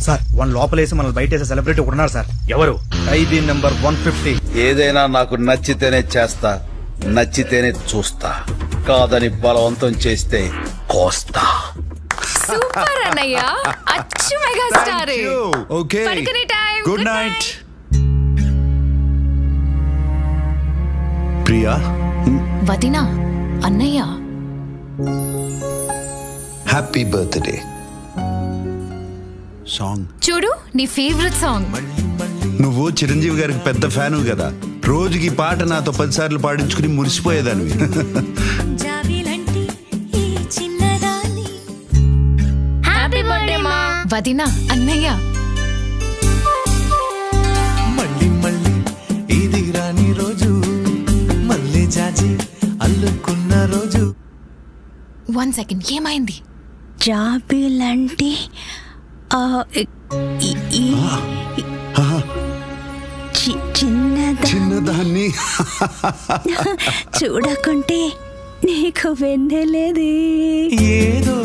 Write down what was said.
Sir one లోపలేసి మనల్ని బయట celebrity ఉన్నారు సార్. ఎవరు? ఖైదీ నెంబర్ 150. ఏదైనా నాకు నచ్చితేనే చేస్తా, నచ్చితేనే చూస్తా, కాదని బలవంతం చేస్తే కోస్తా. సూపర్ అన్నయ్య, అచ్చు మెగా స్టార్. ఓకే, పడుకునే టైం. Good night. ప్రియా, వదినా, అన్నయ్య, హ్యాపీ బర్త్డే సాంగ్. చూడు నీ ఫేవరెట్ సాంగ్. నువ్వు చిరంజీవి గారికి పెద్ద ఫ్యాను కదా, రోజుకి పాట నాతో 10 సార్లు పాడించుకుని మురిసిపోయేదానివి. హ్యాపీ బర్త్డే మా వదినా, అన్నయ్య. మళ్ళీ మళ్ళీ ఇది రాని రోజు, మళ్ళీ జాజి అల్లుకున్న రోజు. 1 సెకండ్, ఏమైంది? జాబిలంటే చిన్నదాన్ని చూడకుంటే నీకు వెన్నెలేది. ఏదో